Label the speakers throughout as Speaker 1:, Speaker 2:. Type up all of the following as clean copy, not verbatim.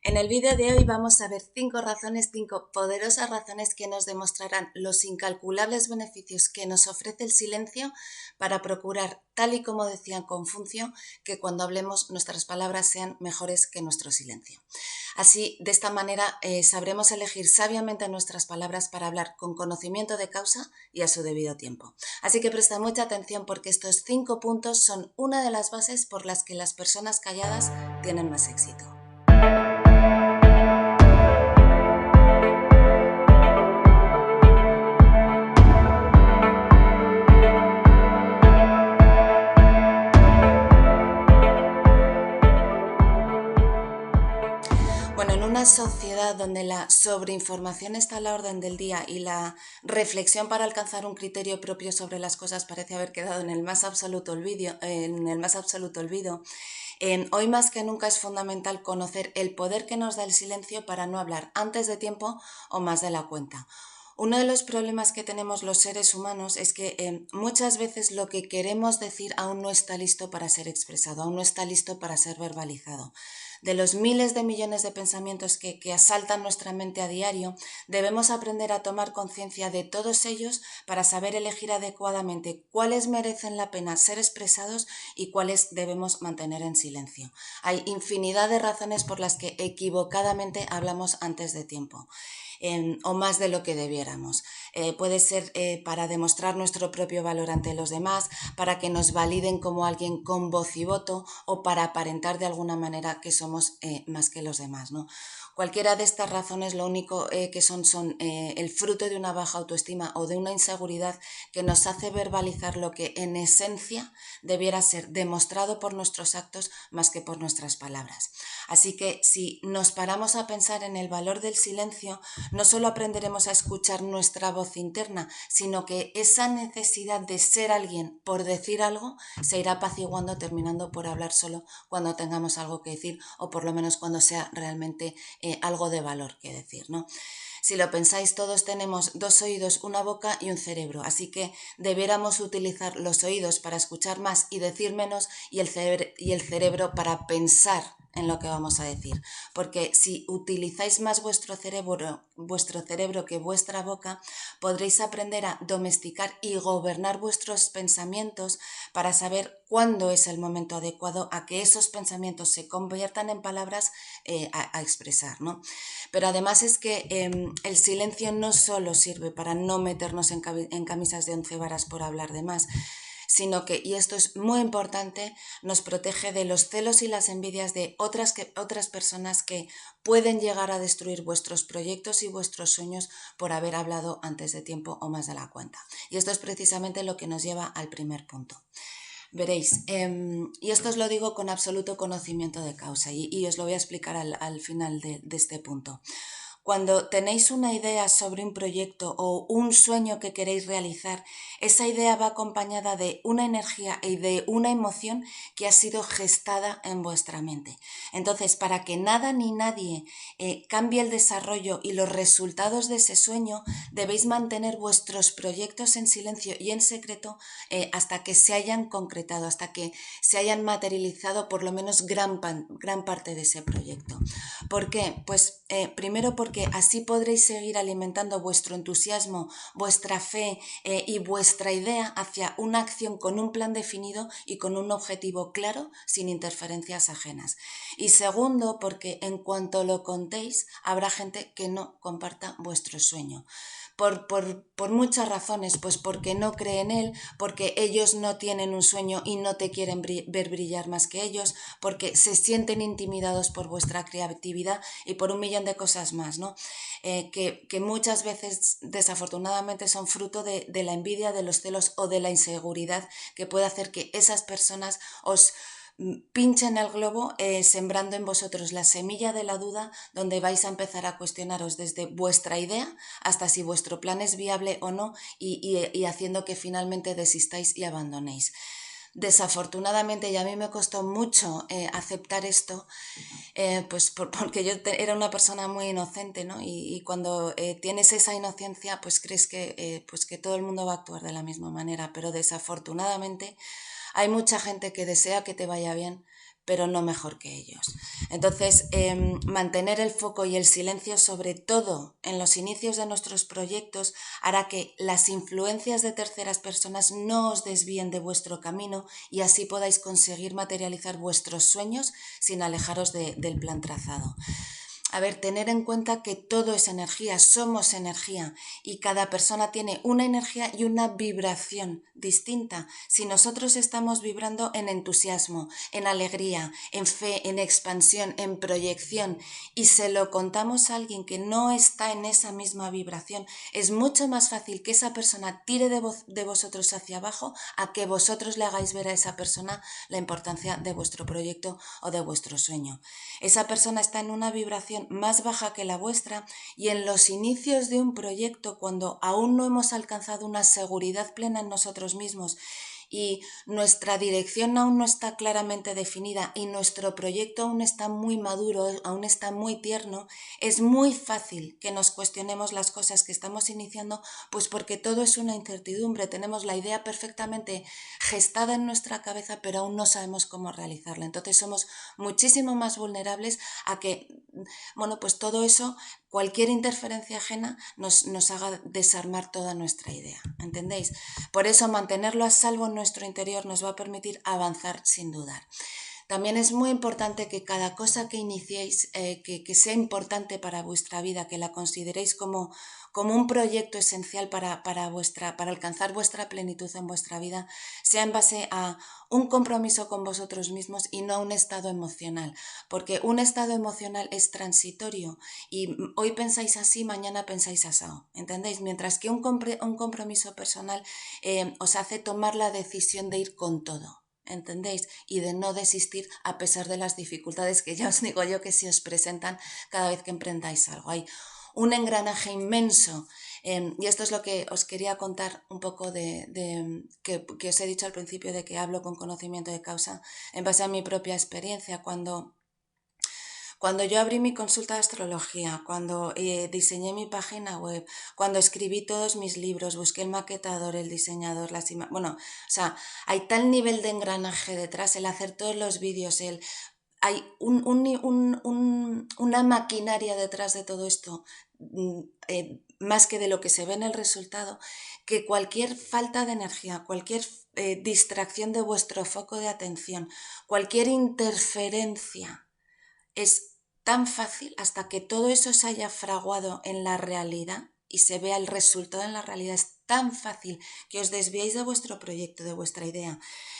Speaker 1: En el vídeo de hoy vamos a ver 5 poderosas razones que nos demostrarán los incalculables beneficios que nos ofrece el silencio para procurar, tal y como decía Confucio, que cuando hablemos nuestras palabras sean mejores que nuestro silencio. Así, de esta manera, sabremos elegir sabiamente nuestras palabras para hablar con conocimiento de causa y a su debido tiempo. Así que presta mucha atención porque estos 5 puntos son una de las bases por las que las personas calladas tienen más éxito. Bueno, en una sociedad donde la sobreinformación está a la orden del día y la reflexión para alcanzar un criterio propio sobre las cosas parece haber quedado en el más absoluto olvido, hoy más que nunca es fundamental conocer el poder que nos da el silencio para no hablar antes de tiempo o más de la cuenta. Uno de los problemas que tenemos los seres humanos es que muchas veces lo que queremos decir aún no está listo para ser expresado, aún no está listo para ser verbalizado. De los miles de millones de pensamientos que asaltan nuestra mente a diario, debemos aprender a tomar conciencia de todos ellos para saber elegir adecuadamente cuáles merecen la pena ser expresados y cuáles debemos mantener en silencio. Hay infinidad de razones por las que equivocadamente hablamos antes de tiempo. O más de lo que debiéramos. Puede ser para demostrar nuestro propio valor ante los demás, para que nos validen como alguien con voz y voto o para aparentar de alguna manera que somos más que los demás, ¿no? Cualquiera de estas razones lo único que son el fruto de una baja autoestima o de una inseguridad que nos hace verbalizar lo que en esencia debiera ser demostrado por nuestros actos más que por nuestras palabras. Así que si nos paramos a pensar en el valor del silencio, no solo aprenderemos a escuchar nuestra voz interna, sino que esa necesidad de ser alguien por decir algo se irá apaciguando, terminando por hablar solo cuando tengamos algo que decir o por lo menos cuando sea realmente algo de valor que decir, ¿no? Si lo pensáis, todos tenemos 2 oídos, una boca y un cerebro, así que debiéramos utilizar los oídos para escuchar más y decir menos y el cerebro para pensar en lo que vamos a decir, porque si utilizáis más vuestro cerebro que vuestra boca, podréis aprender a domesticar y gobernar vuestros pensamientos para saber cuándo es el momento adecuado a que esos pensamientos se conviertan en palabras a expresar, ¿no? Pero además es que el silencio no solo sirve para no meternos en camisas de 11 varas por hablar de más, sino que, y esto es muy importante, nos protege de los celos y las envidias de otras personas que pueden llegar a destruir vuestros proyectos y vuestros sueños por haber hablado antes de tiempo o más de la cuenta. Y esto es precisamente lo que nos lleva al primer punto. Veréis, y esto os lo digo con absoluto conocimiento de causa y os lo voy a explicar al final de este punto. Cuando tenéis una idea sobre un proyecto o un sueño que queréis realizar, esa idea va acompañada de una energía y de una emoción que ha sido gestada en vuestra mente. Entonces, para que nada ni nadie cambie el desarrollo y los resultados de ese sueño, debéis mantener vuestros proyectos en silencio y en secreto hasta que se hayan concretado, hasta que se hayan materializado por lo menos gran parte de ese proyecto. ¿Por qué? Pues primero porque así podréis seguir alimentando vuestro entusiasmo, vuestra fe y vuestra idea hacia una acción con un plan definido y con un objetivo claro, sin interferencias ajenas. Y segundo, porque en cuanto lo contéis, habrá gente que no comparta vuestro sueño. Por muchas razones, pues porque no cree en él, porque ellos no tienen un sueño y no te quieren ver brillar más que ellos, porque se sienten intimidados por vuestra creatividad y por un millón de cosas más, ¿no? Que muchas veces desafortunadamente son fruto de la envidia, de los celos o de la inseguridad que puede hacer que esas personas os pinchen el globo sembrando en vosotros la semilla de la duda donde vais a empezar a cuestionaros desde vuestra idea hasta si vuestro plan es viable o no y haciendo que finalmente desistáis y abandonéis. Desafortunadamente, y a mí me costó mucho aceptar esto, pues porque yo era una persona muy inocente, ¿no? Y cuando tienes esa inocencia, pues crees pues que todo el mundo va a actuar de la misma manera, pero desafortunadamente hay mucha gente que desea que te vaya bien, pero no mejor que ellos. Entonces, mantener el foco y el silencio, sobre todo en los inicios de nuestros proyectos, hará que las influencias de terceras personas no os desvíen de vuestro camino y así podáis conseguir materializar vuestros sueños sin alejaros del plan trazado. A ver, tener en cuenta que todo es energía, somos energía y cada persona tiene una energía y una vibración distinta. Si nosotros estamos vibrando en entusiasmo, en alegría, en fe, en expansión, en proyección y se lo contamos a alguien que no está en esa misma vibración, es mucho más fácil que esa persona tire de vosotros hacia abajo a que vosotros le hagáis ver a esa persona la importancia de vuestro proyecto o de vuestro sueño. Esa persona está en una vibración más baja que la vuestra y en los inicios de un proyecto, cuando aún no hemos alcanzado una seguridad plena en nosotros mismos y nuestra dirección aún no está claramente definida y nuestro proyecto aún está muy maduro, aún está muy tierno, es muy fácil que nos cuestionemos las cosas que estamos iniciando, pues porque todo es una incertidumbre, tenemos la idea perfectamente gestada en nuestra cabeza, pero aún no sabemos cómo realizarla. Entonces somos muchísimo más vulnerables a que, bueno, pues todo eso, cualquier interferencia ajena nos haga desarmar toda nuestra idea, ¿entendéis? Por eso mantenerlo a salvo en nuestro interior nos va a permitir avanzar sin dudar. También es muy importante que cada cosa que iniciéis, que sea importante para vuestra vida, que la consideréis como un proyecto esencial para alcanzar vuestra plenitud en vuestra vida, sea en base a un compromiso con vosotros mismos y no a un estado emocional, porque un estado emocional es transitorio y hoy pensáis así, mañana pensáis asao, ¿entendéis? Mientras que un compromiso personal os hace tomar la decisión de ir con todo, ¿entendéis? Y de no desistir a pesar de las dificultades que ya os digo yo que se os presentan cada vez que emprendáis algo. Hay un engranaje inmenso y esto es lo que os quería contar un poco que os he dicho al principio de que hablo con conocimiento de causa en base a mi propia experiencia. Cuando yo abrí mi consulta de astrología, cuando diseñé mi página web, cuando escribí todos mis libros, busqué el maquetador, el diseñador, bueno, o sea, hay tal nivel de engranaje detrás, el hacer todos los vídeos, hay una maquinaria detrás de todo esto, más que de lo que se ve en el resultado, que cualquier falta de energía, cualquier distracción de vuestro foco de atención, cualquier interferencia, es tan fácil hasta que todo eso se haya fraguado en la realidad y se vea el resultado en la realidad. Es tan fácil que os desviéis de vuestro proyecto, de vuestra idea,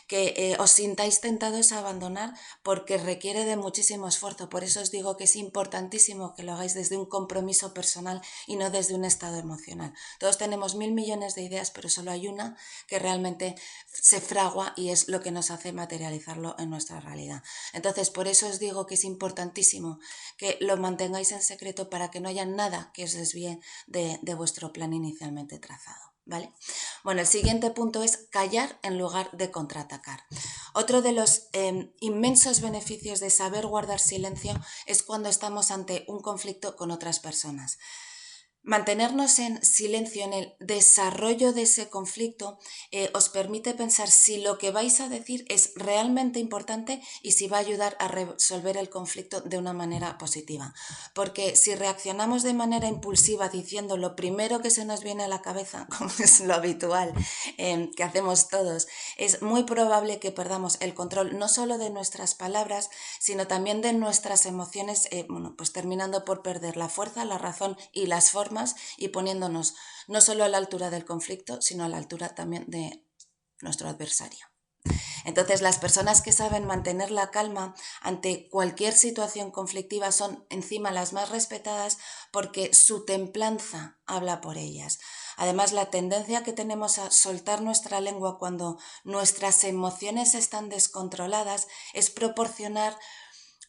Speaker 1: que os sintáis tentados a abandonar porque requiere de muchísimo esfuerzo. Por eso os digo que es importantísimo que lo hagáis desde un compromiso personal y no desde un estado emocional. Todos tenemos 1000 millones de ideas, pero solo hay una que realmente se fragua y es lo que nos hace materializarlo en nuestra realidad. Entonces, por eso os digo que es importantísimo que lo mantengáis en secreto para que no haya nada que os desvíe de vuestro plan inicialmente trazado, ¿vale? Bueno, el siguiente punto es callar en lugar de contraatacar. Otro de los inmensos beneficios de saber guardar silencio es cuando estamos ante un conflicto con otras personas. Mantenernos en silencio en el desarrollo de ese conflicto os permite pensar si lo que vais a decir es realmente importante y si va a ayudar a resolver el conflicto de una manera positiva. Porque si reaccionamos de manera impulsiva diciendo lo primero que se nos viene a la cabeza, como es lo habitual que hacemos todos, es muy probable que perdamos el control no solo de nuestras palabras, sino también de nuestras emociones, pues terminando por perder la fuerza, la razón y las formas y poniéndonos no solo a la altura del conflicto, sino a la altura también de nuestro adversario. Entonces, las personas que saben mantener la calma ante cualquier situación conflictiva son encima las más respetadas porque su templanza habla por ellas. Además, la tendencia que tenemos a soltar nuestra lengua cuando nuestras emociones están descontroladas es proporcionar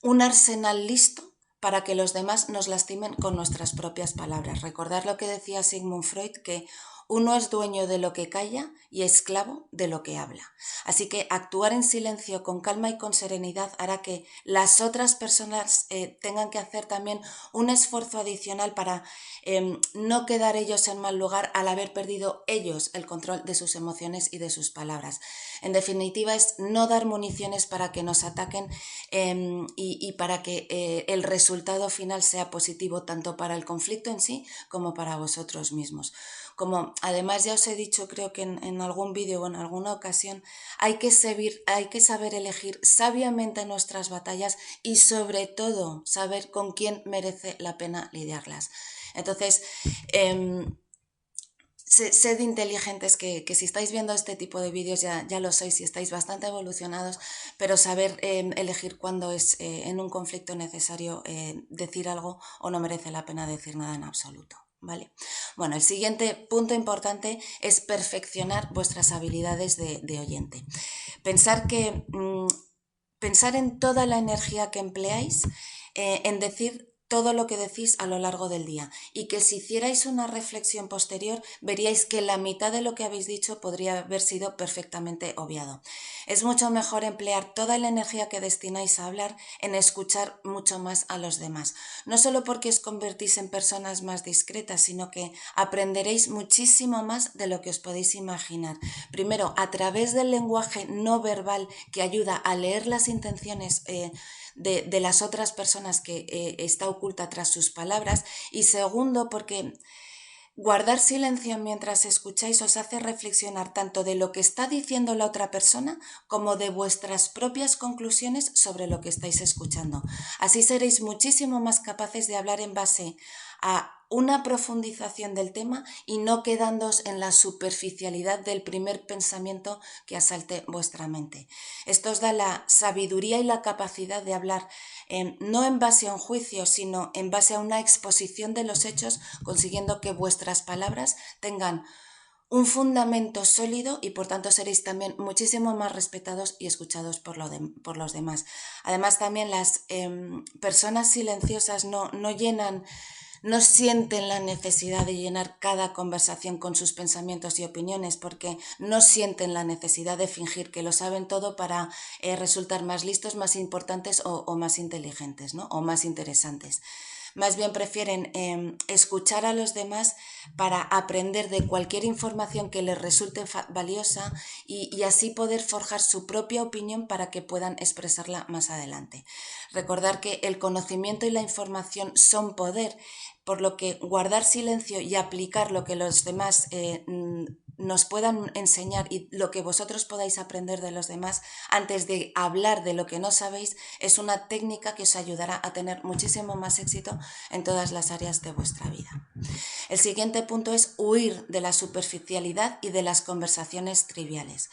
Speaker 1: un arsenal listo para que los demás nos lastimen con nuestras propias palabras. Recordad lo que decía Sigmund Freud, que uno es dueño de lo que calla y esclavo de lo que habla. Así que actuar en silencio con calma y con serenidad hará que las otras personas tengan que hacer también un esfuerzo adicional para no quedar ellos en mal lugar al haber perdido ellos el control de sus emociones y de sus palabras. En definitiva, es no dar municiones para que nos ataquen y para que el resultado final sea positivo tanto para el conflicto en sí como para vosotros mismos. Como además ya os he dicho, creo que en algún vídeo o en alguna ocasión, hay que saber elegir sabiamente nuestras batallas y sobre todo saber con quién merece la pena lidiarlas. Entonces, sed inteligentes, que si estáis viendo este tipo de vídeos ya lo sois y estáis bastante evolucionados, pero saber elegir cuándo es en un conflicto necesario decir algo o no merece la pena decir nada en absoluto. ¿Vale? Bueno, el siguiente punto importante es perfeccionar vuestras habilidades de oyente. Pensar en toda la energía que empleáis en decir todo lo que decís a lo largo del día, y que si hicierais una reflexión posterior veríais que la mitad de lo que habéis dicho podría haber sido perfectamente obviado. Es mucho mejor emplear toda la energía que destináis a hablar en escuchar mucho más a los demás, no solo porque os convertís en personas más discretas, sino que aprenderéis muchísimo más de lo que os podéis imaginar. Primero, a través del lenguaje no verbal que ayuda a leer las intenciones de las otras personas que está oculta tras sus palabras, y segundo porque guardar silencio mientras escucháis os hace reflexionar tanto de lo que está diciendo la otra persona como de vuestras propias conclusiones sobre lo que estáis escuchando. Así seréis muchísimo más capaces de hablar en base a una profundización del tema y no quedándoos en la superficialidad del primer pensamiento que asalte vuestra mente. Esto os da la sabiduría y la capacidad de hablar no en base a un juicio, sino en base a una exposición de los hechos, consiguiendo que vuestras palabras tengan un fundamento sólido y por tanto seréis también muchísimo más respetados y escuchados por los demás. Además, también las personas silenciosas no sienten la necesidad de llenar cada conversación con sus pensamientos y opiniones, porque no sienten la necesidad de fingir que lo saben todo para resultar más listos, más importantes o más inteligentes, ¿no? O más interesantes. Más bien prefieren escuchar a los demás para aprender de cualquier información que les resulte valiosa y así poder forjar su propia opinión para que puedan expresarla más adelante. Recordar que el conocimiento y la información son poder, por lo que guardar silencio y aplicar lo que los demás nos puedan enseñar y lo que vosotros podáis aprender de los demás antes de hablar de lo que no sabéis es una técnica que os ayudará a tener muchísimo más éxito en todas las áreas de vuestra vida. El siguiente punto es huir de la superficialidad y de las conversaciones triviales.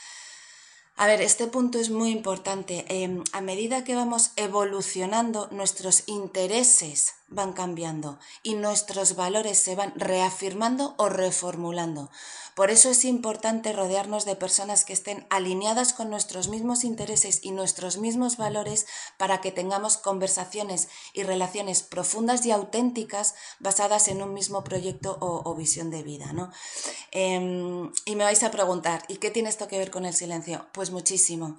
Speaker 1: A ver, este punto es muy importante. A medida que vamos evolucionando, nuestros intereses van cambiando y nuestros valores se van reafirmando o reformulando. Por eso es importante rodearnos de personas que estén alineadas con nuestros mismos intereses y nuestros mismos valores para que tengamos conversaciones y relaciones profundas y auténticas basadas en un mismo proyecto o visión de vida, ¿no? Y me vais a preguntar, ¿y qué tiene esto que ver con el silencio? Pues muchísimo.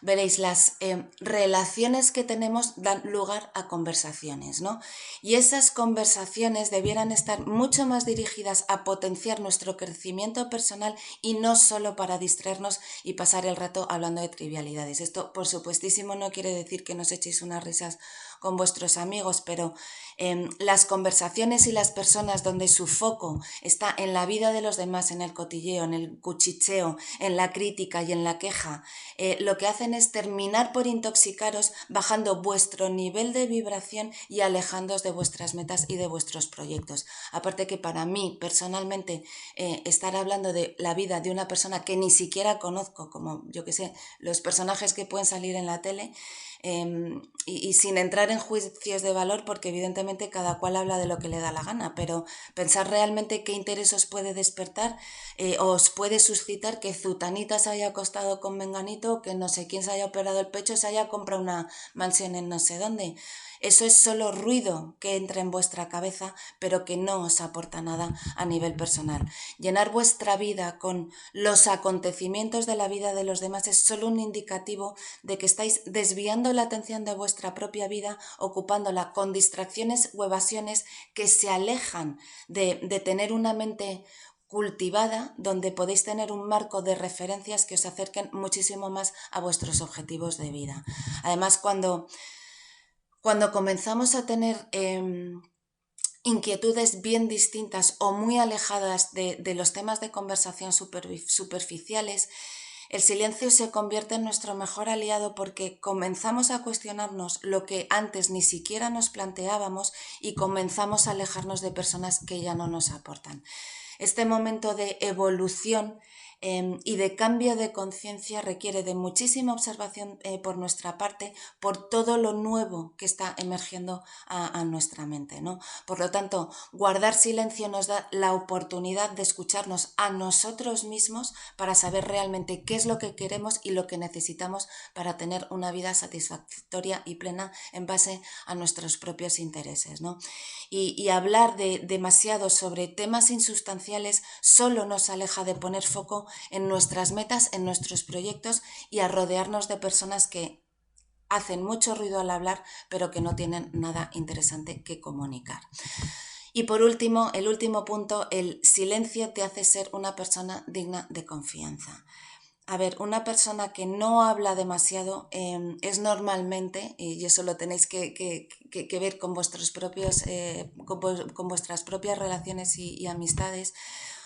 Speaker 1: Veréis, las relaciones que tenemos dan lugar a conversaciones, ¿no? Y esas conversaciones debieran estar mucho más dirigidas a potenciar nuestro crecimiento personal y no solo para distraernos y pasar el rato hablando de trivialidades. Esto, por supuestísimo, no quiere decir que nos echéis unas risas con vuestros amigos, pero las conversaciones y las personas donde su foco está en la vida de los demás, en el cotilleo, en el cuchicheo, en la crítica y en la queja, lo que hacen es terminar por intoxicaros, bajando vuestro nivel de vibración y alejándoos de vuestras metas y de vuestros proyectos. Aparte que para mí, personalmente, estar hablando de la vida de una persona que ni siquiera conozco, como yo que sé, los personajes que pueden salir en la tele, y sin entrar en juicios de valor, porque evidentemente cada cual habla de lo que le da la gana, pero pensar realmente qué interés os puede despertar, os puede suscitar que Zutanita se haya acostado con Menganito, que no sé quién se haya operado el pecho, se haya comprado una mansión en no sé dónde. Eso es solo ruido que entra en vuestra cabeza, pero que no os aporta nada a nivel personal. Llenar vuestra vida con los acontecimientos de la vida de los demás es solo un indicativo de que estáis desviando la atención de vuestra propia vida, ocupándola con distracciones o evasiones que se alejan de tener una mente cultivada, donde podéis tener un marco de referencias que os acerquen muchísimo más a vuestros objetivos de vida. Además, cuando comenzamos a tener inquietudes bien distintas o muy alejadas de los temas de conversación superficiales, el silencio se convierte en nuestro mejor aliado, porque comenzamos a cuestionarnos lo que antes ni siquiera nos planteábamos y comenzamos a alejarnos de personas que ya no nos aportan. Este momento de evolución y de cambio de conciencia requiere de muchísima observación por nuestra parte, por todo lo nuevo que está emergiendo a nuestra mente, ¿no? Por lo tanto, guardar silencio nos da la oportunidad de escucharnos a nosotros mismos para saber realmente qué es lo que queremos y lo que necesitamos para tener una vida satisfactoria y plena en base a nuestros propios intereses, ¿no? Y hablar demasiado sobre temas insustanciales solo nos aleja de poner foco en nuestras metas, en nuestros proyectos, y a rodearnos de personas que hacen mucho ruido al hablar, pero que no tienen nada interesante que comunicar. Y por último, el último punto, el silencio te hace ser una persona digna de confianza. A ver, una persona que no habla demasiado es normalmente, y eso lo tenéis que ver con vuestros propios, con vuestras propias relaciones y amistades.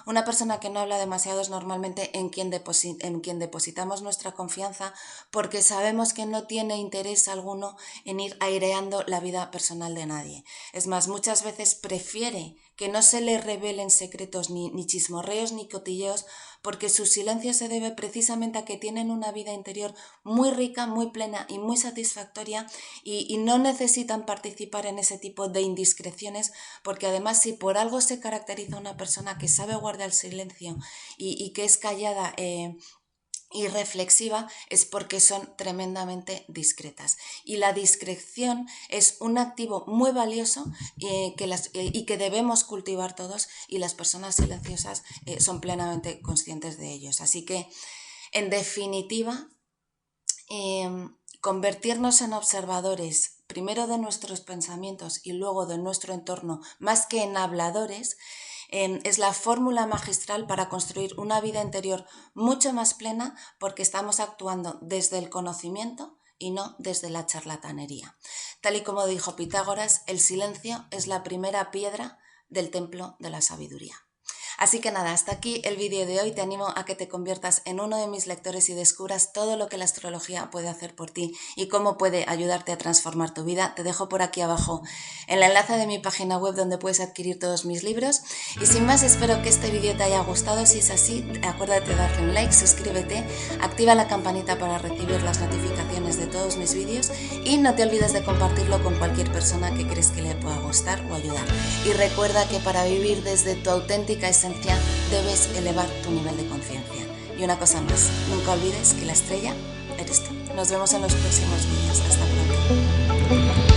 Speaker 1: Una persona que no habla demasiado es normalmente en quien depositamos nuestra confianza, porque sabemos que no tiene interés alguno en ir aireando la vida personal de nadie. Es más, muchas veces prefiere que no se le revelen secretos ni chismorreos ni cotilleos, porque su silencio se debe precisamente a que tienen una vida interior muy rica, muy plena y muy satisfactoria, y no necesitan participar en ese tipo de indiscreciones, porque además, si por algo se caracteriza una persona que sabe guardar el silencio y que es callada y reflexiva, es porque son tremendamente discretas. Y la discreción es un activo muy valioso y que debemos cultivar todos, y las personas silenciosas son plenamente conscientes de ellos. Así que, en definitiva, convertirnos en observadores, primero de nuestros pensamientos y luego de nuestro entorno, más que en habladores, es la fórmula magistral para construir una vida interior mucho más plena, porque estamos actuando desde el conocimiento y no desde la charlatanería. Tal y como dijo Pitágoras, el silencio es la primera piedra del templo de la sabiduría. Así que nada, hasta aquí el vídeo de hoy. Te animo a que te conviertas en uno de mis lectores y descubras todo lo que la astrología puede hacer por ti y cómo puede ayudarte a transformar tu vida. Te dejo por aquí abajo el enlace de mi página web, donde puedes adquirir todos mis libros. Y sin más, espero que este vídeo te haya gustado. Si es así, acuérdate de darle un like, suscríbete, activa la campanita para recibir las notificaciones de todos mis vídeos, y no te olvides de compartirlo con cualquier persona que crees que le pueda gustar o ayudar. Y recuerda que para vivir desde tu auténtica esencia debes elevar tu nivel de conciencia. Y una cosa más, nunca olvides que la estrella eres tú. Nos vemos en los próximos vídeos. Hasta pronto.